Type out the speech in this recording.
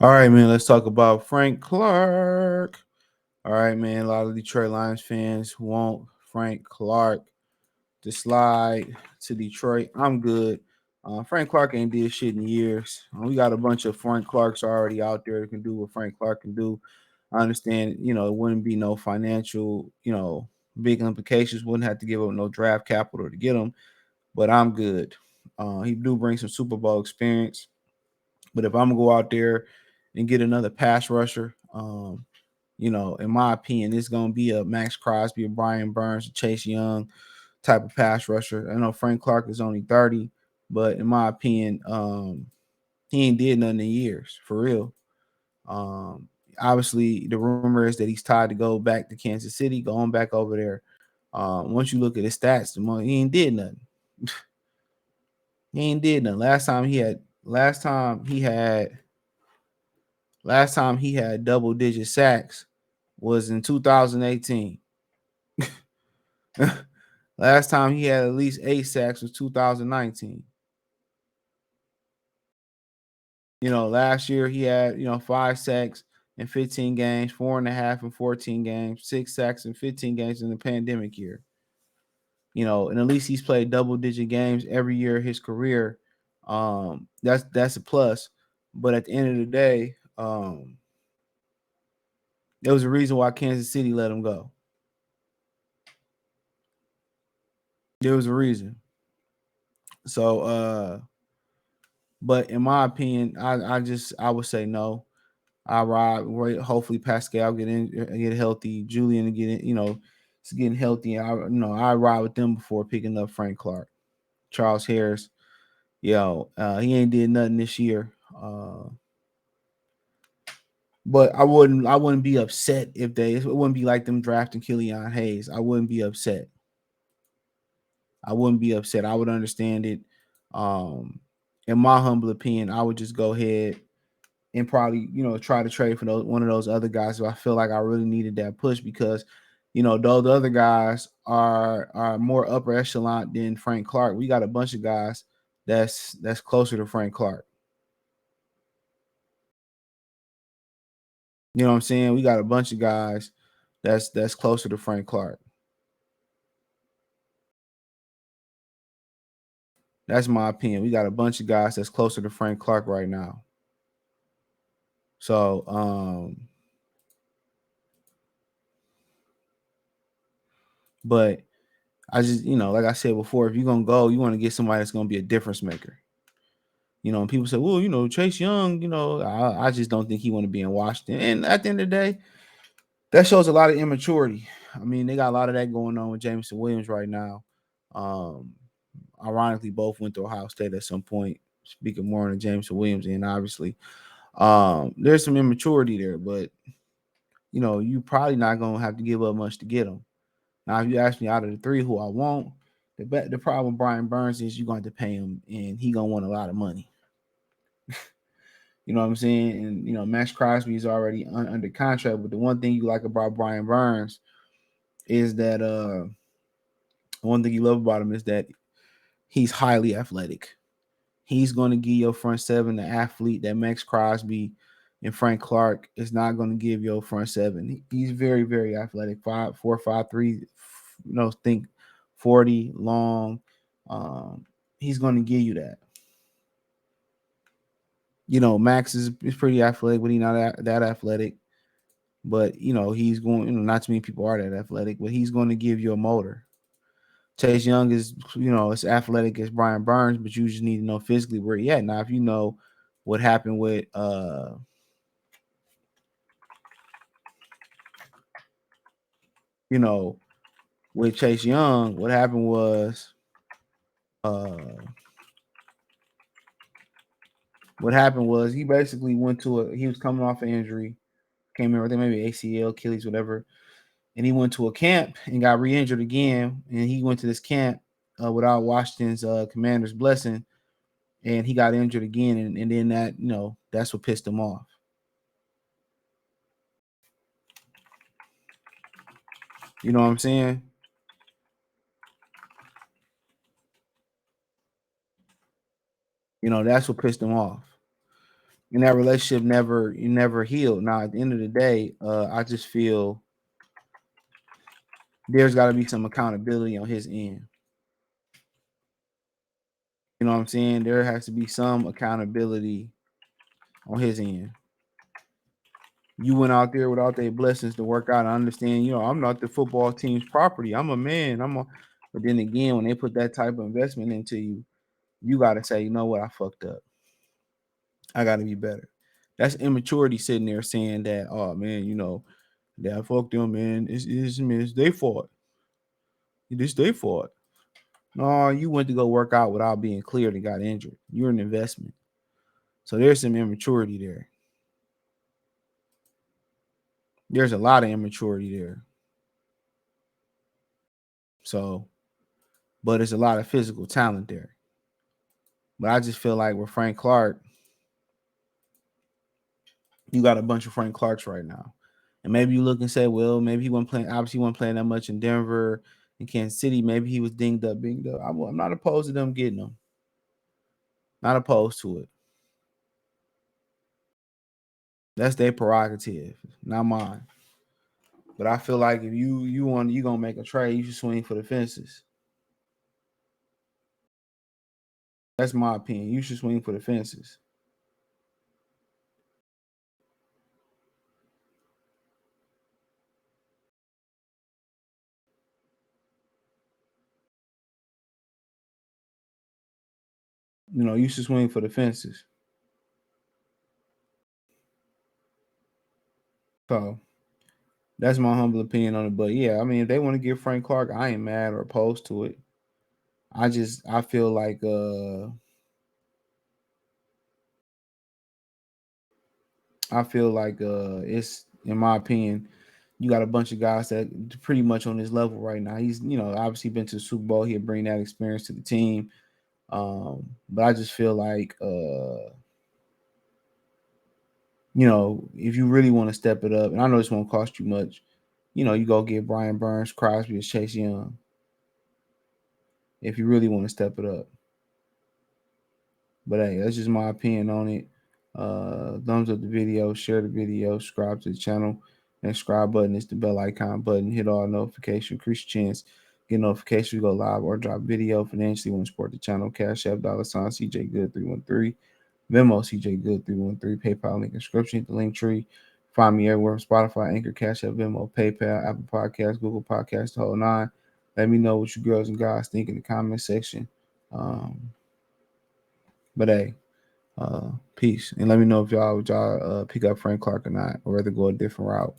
All right, man. Let's talk about Frank Clark. All right, man. A lot of Detroit Lions fans want Frank Clark to slide to Detroit. I'm good. Frank Clark ain't did shit in years. We got a bunch of Frank Clarks already out there that can do what Frank Clark can do. I understand, it wouldn't be no financial, big implications. Wouldn't have to give up no draft capital to get him, but I'm good. He do bring some Super Bowl experience. But if I'm gonna go out there and get another pass rusher, in my opinion, it's gonna be a Max Crosby, a Brian Burns, a Chase Young type of pass rusher. I know Frank Clark is only 30, but in my opinion, he ain't did nothing in years for real. Um, Obviously, the rumor is that he's tied to go back to Kansas City, going back over there. Once you look at his stats, he ain't did nothing. He ain't did nothing. Last time he had double digit sacks was in 2018. Last time he had at least 8 sacks was 2019. Last year he had 5 sacks in 15 games, 4.5 in 14 games, 6 sacks in 15 games in the pandemic year. And at least he's played double digit games every year of his career. That's a plus. But at the end of the day, there was a reason why Kansas City let him go. There was a reason. So, but in my opinion, I would say no. I ride. Hopefully, Pascal get healthy. Julian get in. It's getting healthy. I ride with them before picking up Frank Clark, Charles Harris. He ain't did nothing this year. But I wouldn't be upset if it wouldn't be like them drafting Killian Hayes. I wouldn't be upset. I wouldn't be upset. I would understand it. Um, in my humble opinion, I would just go ahead and probably try to trade for one of those other guys if I feel like I really needed that push because those other guys are more upper echelon than Frank Clark. We got a bunch of guys that's closer to Frank Clark. You know what I'm saying? We got a bunch of guys that's closer to Frank Clark. That's my opinion. We got a bunch of guys that's closer to Frank Clark right now. So, but I just, like I said before, if you're gonna go, you want to get somebody that's gonna be a difference maker. And people say, well, Chase Young, I just don't think he want to be in Washington. And at the end of the day, that shows a lot of immaturity. I mean, they got a lot of that going on with Jameson Williams right now. Um, Ironically, both went to Ohio State at some point. Speaking more on Jameson Williams, and obviously, there's some immaturity there, but you probably not gonna have to give up much to get them. Now, if you ask me out of the three who I want, the problem with Brian Burns is you're going to pay him, and he gonna want a lot of money. You know what I'm saying? And Max Crosby is already under contract. But the one thing you like about Brian Burns is that one thing you love about him is that he's highly athletic. He's going to give your front seven the athlete that Max Crosby and Frank Clark is not going to give your front seven. He's very, very athletic. 5'4", 5'3", think 40 long. He's going to give you that. Max is pretty athletic, but he's not that athletic. But he's going. Not too many people are that athletic, but he's going to give you a motor. Chase Young is, as athletic as Brian Burns, but you just need to know physically where he at. Now, if you know what happened with with Chase Young, what happened was he basically he was coming off an injury, came in, I think maybe ACL, Achilles, whatever, and he went to a camp and got re-injured again, and he went to this camp without Washington's commander's blessing, and he got injured again, and then that's what pissed him off. You know what I'm saying? That's what pissed him off. And that relationship never healed. Now at the end of the day, I just feel there's got to be some accountability on his end. You know what I'm saying? There has to be some accountability on his end. You went out there without their blessings to work out. I understand, I'm not the football team's property. I'm a man. But then again, when they put that type of investment into you, you got to say, you know what? I fucked up. I got to be better. That's immaturity sitting there saying that, oh man, that I fucked them, man. It's their fault. It's their fault. No, you went to go work out without being cleared and got injured. You're an investment. So there's some immaturity there. There's a lot of immaturity there. So, but it's a lot of physical talent there. But I just feel like with Frank Clark, you got a bunch of Frank Clarks right now. And maybe you look and say, well, maybe he wasn't playing, obviously he wasn't playing that much in Denver and Kansas City. Maybe he was binged up. I'm not opposed to them getting them. Not opposed to it. That's their prerogative, not mine. But I feel like if you gonna make a trade, you should swing for the fences. That's my opinion. You should swing for the fences. You should swing for the fences. So that's my humble opinion on it. But yeah, I mean, if they want to give Frank Clark, I ain't mad or opposed to it. I feel like it's, in my opinion, you got a bunch of guys that pretty much on this level right now. He's, obviously been to the Super Bowl. He'll bring that experience to the team. But I just feel like if you really want to step it up, and I know this won't cost you much, you go get Brian Burns, Crosby, and Chase Young if you really want to step it up. But hey, that's just my opinion on it. Thumbs up the video, share the video, subscribe to the channel. And subscribe button is the bell icon button. Hit all notifications, increase your chance. Get notifications, go live or drop video. Financially, want to support the channel. Cash App, $ CJ Good 313. Venmo, CJ Good 313. PayPal link description. Hit the link tree. Find me everywhere: Spotify, Anchor, Cash App, Venmo, PayPal, Apple Podcasts, Google Podcasts, the whole nine. Let me know what you girls and guys think in the comment section. But hey, peace. And let me know if y'all pick up Frank Clark or not, or rather go a different route.